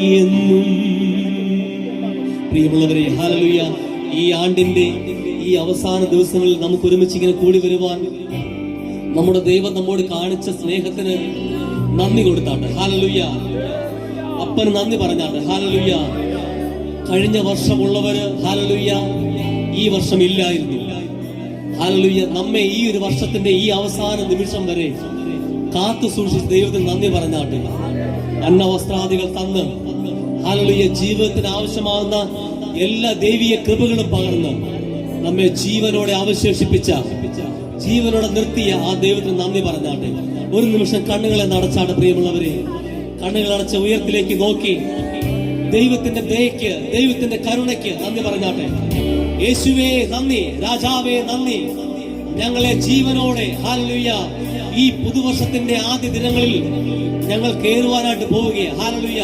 എന്നും. പ്രിയമുള്ളവരെ, ഹല്ലേലൂയ. ഈ ആണ്ടിന്റെ ഈ അവസാന ദിവസങ്ങളിൽ നമുക്ക് ഒരുമിച്ച് ഇങ്ങനെ കൂടി വരുവാൻ നമ്മുടെ ദൈവം നമ്മോട് കാണിച്ച സ്നേഹത്തിന് നന്ദി കൊടുത്താട്ടെ. ഹല്ലേലൂയ. അപ്പന് നന്ദി പറഞ്ഞാട്ടെ. ഹല്ലേലൂയ. കഴിഞ്ഞ വർഷമുള്ളവര് ഹല്ലേലൂയ ഈ വർഷം ഇല്ലായിരുന്നു. ഹല്ലേലൂയ. നമ്മെ ഈ ഒരു വർഷത്തിന്റെ ഈ അവസാന നിമിഷം വരെ കാത്തു സൂക്ഷിച്ച് ദൈവത്തിന് നന്ദി പറഞ്ഞാട്ടെ. അന്നവസ്ത്രാദികൾ തന്ന് ഹല്ലേലൂയ ജീവിതത്തിന് ആവശ്യമാകുന്ന എല്ലാ ദൈവീയ കൃപകളും പകർന്ന് നമ്മെ ജീവനോടെ അവശേഷിപ്പിച്ച, ജീവനോടെ നിർത്തിയ ആ ദൈവത്തിന് നന്ദി പറഞ്ഞാട്ടെ. ഒരു നിമിഷം കണ്ണുകളെ നടച്ചാട്ടെ. പ്രിയമുള്ളവരെ, കണ്ണുകൾ അടച്ച ഉയരത്തിലേക്ക് നോക്കി ദൈവത്തിന്റെ ദയയ്ക്ക്, ദൈവത്തിന്റെ കരുണയ്ക്ക് നന്ദി പറഞ്ഞാട്ടെ. യേശുവേ നന്ദി, രാജാവേ നന്ദി. ഞങ്ങളെ ജീവനോടെ ഹല്ലേലൂയ ഈ പുതുവർഷത്തിന്റെ ആദ്യ ദിനങ്ങളിൽ ഞങ്ങൾ കയറുവാനായിട്ട് പോവുകയാണ്. ഹല്ലേലൂയ.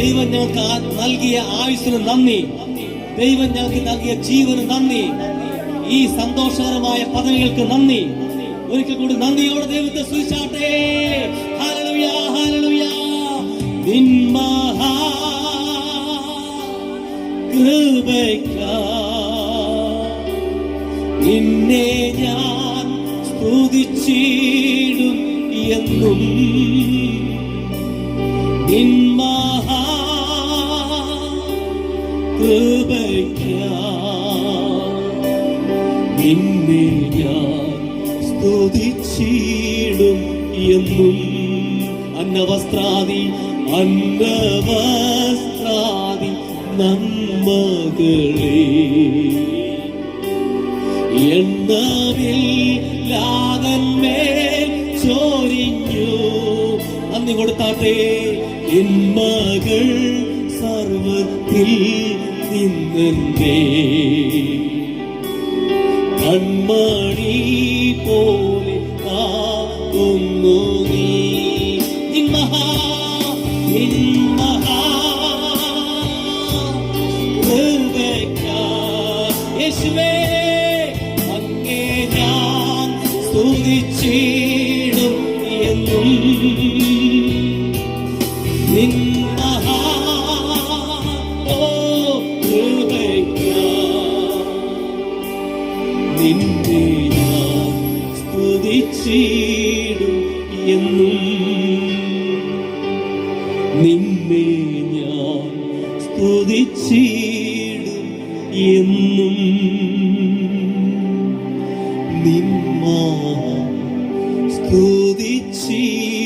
ദൈവം ഞങ്ങൾക്ക് നൽകിയ ആയുസ്സിന് നന്ദി, ദൈവം ഞങ്ങൾക്ക് നൽകിയ ജീവന് നന്ദി, ഈ സന്തോഷകരമായ പദവികൾക്ക് നന്ദി. ഒരിക്കൽ കൂടി നന്ദിയോടെ ദൈവത്തെ സ്തുതിച്ചാട്ടെ. Hallelujah, hallelujah. നിന്മഹാ കൃപയ്ക്കായി നിന്നെ ഞാൻ സ്തുതിച്ചിടും എന്നും. നിന്മഹാ കൃപയ്ക്കായി നിന്നെ ഞാൻ സ്തുതിച്ചിടും എന്നും. അന്നവസ്ത്രാദി അന്നവസ്ത്രാദി നന്മകളെ എണ്ണമില്ലാതന്മേൽ ചൊരിഞ്ഞു. നന്ദി കൊടുത്താട്ടെ. എൻ മകൾ സർവത്തിൽ നിന്നെ കൺമണി പോലെ കാക്കുന്നു നീ. യേശുവേ അങ്ങേ ഞാൻ സ്തുതിച്ചിടും എന്നും. നിന്നെ ഞാൻ സ്തുതിച്ചിടും എന്നും. നിന്നെ ഞാൻ സ്തുതിച്ചിടും എന്നും. നിന്മ സ്തുതിച്ചിടും